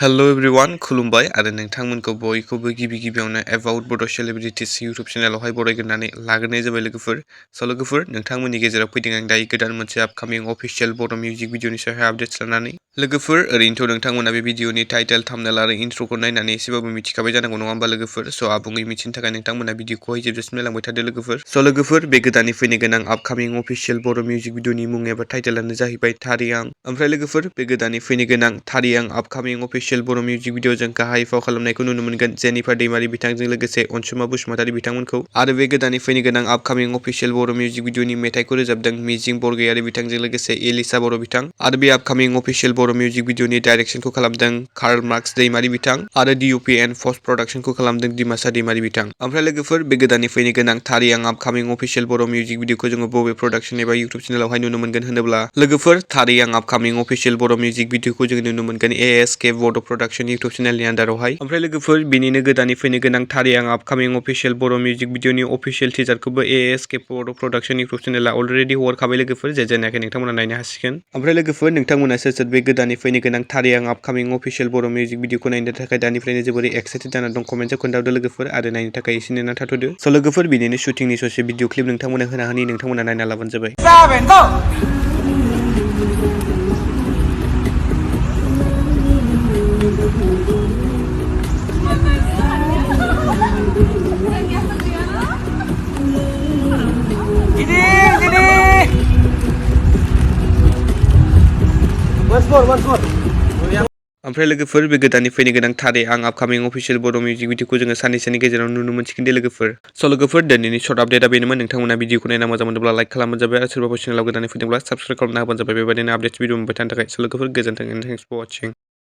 Hello everyone खुलुमबाय आरो नोंथांमोनखौ बयखौबो गिबियावनो एबाउट बड' सेलिब्रिटिस इउटुब चेनेलावहाय बरायग्रोनानै लाग्रोनाय जाबाय लोगोफोर। स' लोगोफोर नोंथांमोननि गेजेराव फैदों आं दायो गोदान मोनसे आपकामिं अफिसियेल बर' मिउजिक भिडिअनि सायाव आपडेट्स लानानै। लोगोफोर ओरैनोथ' नोंथांमोना बे भिडिअनि टाइटेल थाम्बनेल आरो इन्ट्र'खौ नायनानै एसेबाबो मिथिखाबाय जानांगौ नङा होमबा लोगोफोर। स' आबुङै मिथिनो थाखाय नोंथांमोना भिडिअखौहाय जोबजासिम नायलांबाय थादो लोगोफोर। स' लोगोफोर बे गोदानै फैनो गोनां आपकामिं अफिसियेल बर' मिउजिक भिडिअनि मुं एबा टाइटेलानो जाहैबाय थारियां। ओमफ्राय लोगोफोर बे गोदानै फैनो गोनां थारियां आपकामिं अफिसियेल बर' मिउजिक भिडिअ जों गाहाय फाव खालामनायखौ नुनो मोनगोन जेनिफार दैमारि बिथांजों लोगोसे अनसुमा बसुमतारी बिथांमोनखौ। आरो बे गोदानै फैनो गोनां आपकामिं अफिसियेल बर' मिउजिक भिडिअनि मेथाइखौ रोजाबदों मिजिं बरगयारी बिथांजों लोगोसे एलिसा बर' बिथां। आरो बे आपकामिं अफिसियेल बर' मिउजिक भिडिअनि डाइरेक्सनखौ खालामदों कार्ल मार्क्स दैमारि बिथां आरो डिअपि एन्ड पस्ट प्रडाक्सनखौ खालामदों दिमासा दैमारि बिथां। ओमफ्राय लोगोफोर बे गोदानै फैनो गोनां थारियां आपकामिं अफिसियेल बर' मिउजिक भिडिअखौ जोङो बबे प्रडाक्सन एबा इउटुब चेनेलावहाय नुनो मोनगोन होनोब्ला लोगोफोर थारियां आपकामिं अफिसियेल बर' मिउजिक भिडिअखौ जोङो नुनो मोनगोन एएसके बड' प्रडाक्सन इउटुब चेनेलनि आन्दारावहाय। ओमफ्राय लोगोफोर बिनिनो गोदानै फैनो गोनां थारियां आपकामिं अफिसियेल बर' मिउजिक भिडिअनि अफिसियेल टिजारखौबो एएसके बड' प्रडाक्सन इउटुब चेनेला अलरेडि हगारखाबाय लोगोफोर जे नायाखै नोंथांमोना नायनो हासिगोन। ओमफ्राय लोगोफोर नोंथांमोना सोर बे गोदानै फैनो गोनां थारियां आपकामिं अफिसियेल बर' मिउजिक भिडिअखौ नायनो थाखाय दानिफ्रायनो जोबोरै एक्साइटेड जानानै दं कमेन्टआव खोन्थाहरदो लोगोफोर आरो नायनो थाखाय एसे नेनानै थाथ'दो। स' लोगोफोर बिनिनो शुटिंनि ससे भिडिअ क्लिप नोंथांमोना होनानै नोंथांमोना नायना लाबानो जाबाय। ओमफ्राय लोगोफोर बे गोदानै फैनो गोनां थारियां आपकामिं अफिसियेल बर' मिउजिक भिडिअखौ जोङो साननैसोनि गेजेराव नुनो मोनसिगोन दे लोगोफोर। स' लोगोफोर दिनैनि सर्ट आपडेटआ बेनोमोन। नोंथांमोना भिडिअखौ नायना मोजां मोनोब्ला लाइक खालामबानो जाबाय आरो सोरबाफोर चेनेलाव गोदानै फैदोंब्ला साबस्क्राइब खालामना होबानो जाबाय बेबायदिनो आपडेट्स भिडिअ मोनबाय थानो थाखाय। स' लोगोफोर गोजोन्थों एन्ड थेंक्स फर वाचिं।